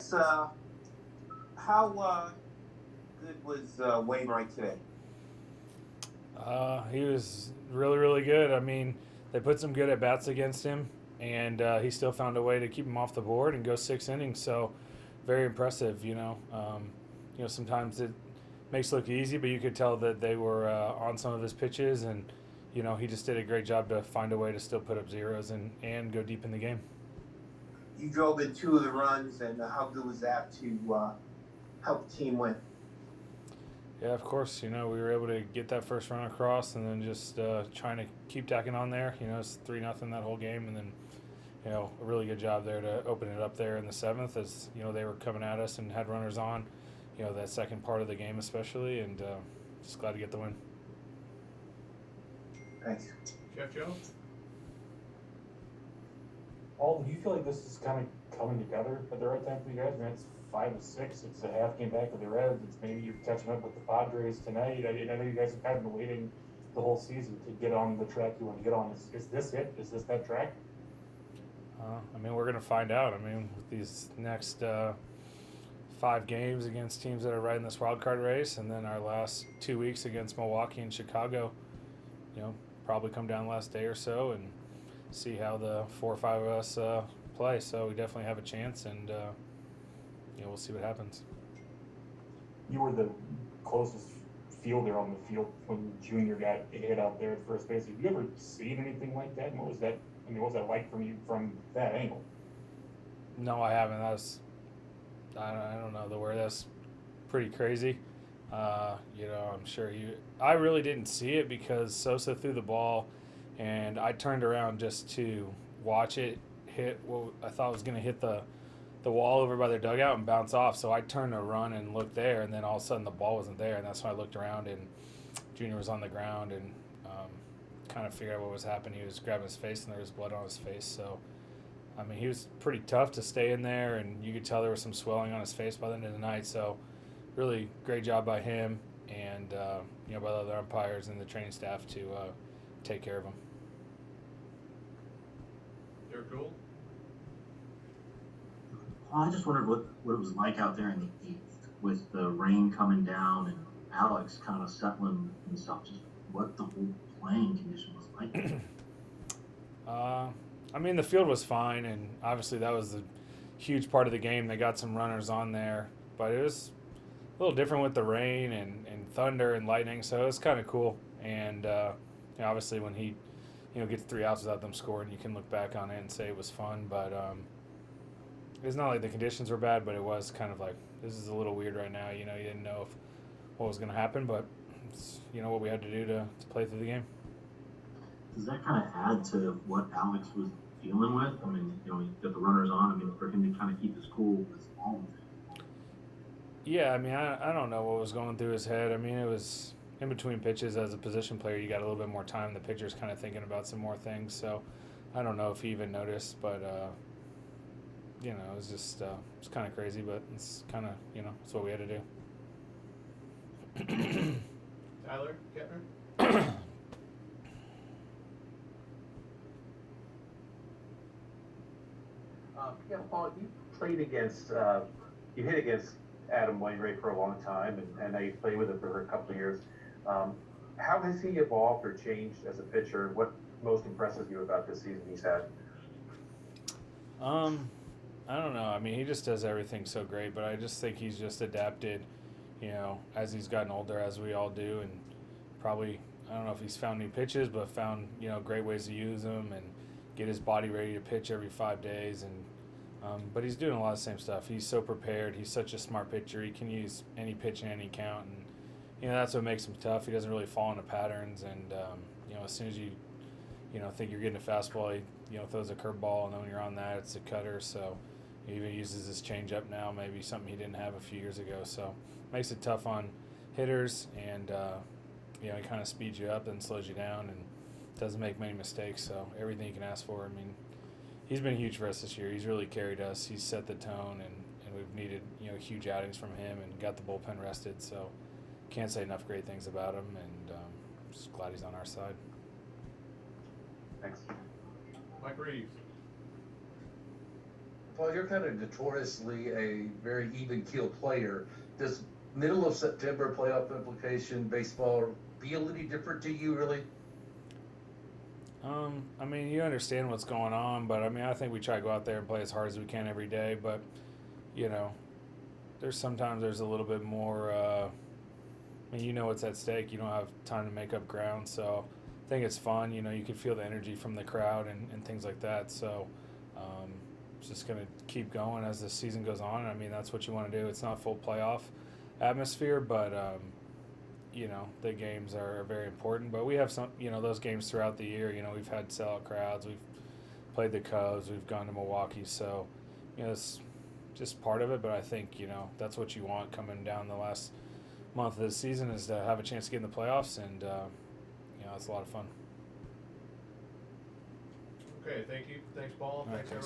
guess how good was Wainwright today? He was really, really good. I mean, they put some good at bats against him, and he still found a way to keep him off the board and go 6 innings. So, very impressive. Sometimes it makes it look easy, but you could tell that they were on some of his pitches, and he just did a great job to find a way to still put up zeros and go deep in the game. You drove in 2 of the runs, and how good was that to help the team win? Yeah, of course. We were able to get that first run across, and then just trying to keep tacking on there. It's 3-0 that whole game, and then a really good job there to open it up there in the 7th, as they were coming at us and had runners on. That second part of the game especially, and just glad to get the win. Thanks. Jeff Jones? Paul, do you feel like this is kind of coming together at the right time for you guys? I mean, it's 5-6. It's a half game back with the Reds. It's maybe you're catching up with the Padres tonight. I know you guys have kind of been waiting the whole season to get on the track you want to get on. Is this it? Is this that track? We're going to find out. With these next 5 games against teams that are right in this wild card race, and then our last 2 weeks against Milwaukee and Chicago, probably come down the last day or so and see how the 4 or 5 of us play. So we definitely have a chance, and we'll see what happens. You were the closest fielder on the field when Junior got hit out there at first base. Have you ever seen anything like that? And what was that? What was that like from you from that angle? No, I haven't. I don't know the word. That's pretty crazy. I'm sure I really didn't see it because Sosa threw the ball, and I turned around just to watch it hit what I thought was going to hit the wall over by their dugout and bounce off. So I turned to run and looked there, and then all of a sudden the ball wasn't there, and that's when I looked around and Junior was on the ground and kind of figured out what was happening. He was grabbing his face, and there was blood on his face. So, he was pretty tough to stay in there, and you could tell there was some swelling on his face by the end of the night. So, really great job by him and by the other umpires and the training staff to take care of him. Derek Gould? I just wondered what it was like out there in the 8th with the rain coming down and Alex kind of settling himself. Just what the whole playing condition was like. The field was fine, and obviously that was a huge part of the game. They got some runners on there, but it was a little different with the rain and thunder and lightning, so it was kind of cool. And obviously when he gets 3 outs without them scoring, you can look back on it and say it was fun. But it's not like the conditions were bad, but it was kind of like, this is a little weird right now. You didn't know what was going to happen, but it's what we had to do to play through the game. Does that kind of add to what Alex was dealing with? You got the runners on. For him to kind of keep his cool was all of it. Yeah, I don't know what was going through his head. It was in between pitches. As a position player, you got a little bit more time. The pitcher's kind of thinking about some more things. So I don't know if he even noticed, but it was just it's kind of crazy, but it's kind of it's what we had to do. Tyler Kettner? Paul, you hit against Adam Wainwright for a long time, and now you played with him for a couple of years. How has he evolved or changed as a pitcher? What most impresses you about this season he's had? I don't know. He just does everything so great, but I just think he's just adapted, as he's gotten older, as we all do, and probably, I don't know if he's found new pitches, but found, great ways to use them and get his body ready to pitch every 5 days. And but he's doing a lot of the same stuff. He's so prepared. He's such a smart pitcher. He can use any pitch in any count, and that's what makes him tough. He doesn't really fall into patterns, and as soon as you think you're getting a fastball, he throws a curveball, and then when you're on that, it's a cutter. So he even uses his changeup now, maybe something he didn't have a few years ago. So makes it tough on hitters, and he kind of speeds you up and slows you down, and doesn't make many mistakes. So everything you can ask for. He's been huge for us this year. He's really carried us. He's set the tone, and we've needed huge outings from him and got the bullpen rested. So can't say enough great things about him, and just glad he's on our side. Thanks. Mike Reeves. Paul, you're kind of notoriously a very even keel player. Does middle of September playoff implication baseball feel any different to you, really? I mean, you understand what's going on, but I mean, I think we try to go out there and play as hard as we can every day. But you know, sometimes there's a little bit more. I mean, you know what's at stake. You don't have time to make up ground, so I think it's fun. You know, you can feel the energy from the crowd and things like that. So it's just gonna keep going as the season goes on. I mean, that's what you want to do. It's not full playoff atmosphere, but you know, the games are very important. But we have some, you know, those games throughout the year. You know, we've had sellout crowds. We've played the Cubs. We've gone to Milwaukee. So, you know, it's just part of it. But I think, you know, that's what you want coming down the last month of the season is to have a chance to get in the playoffs. And, you know, it's a lot of fun. Okay, thank you. Thanks, Paul. All right, Thanks, everyone.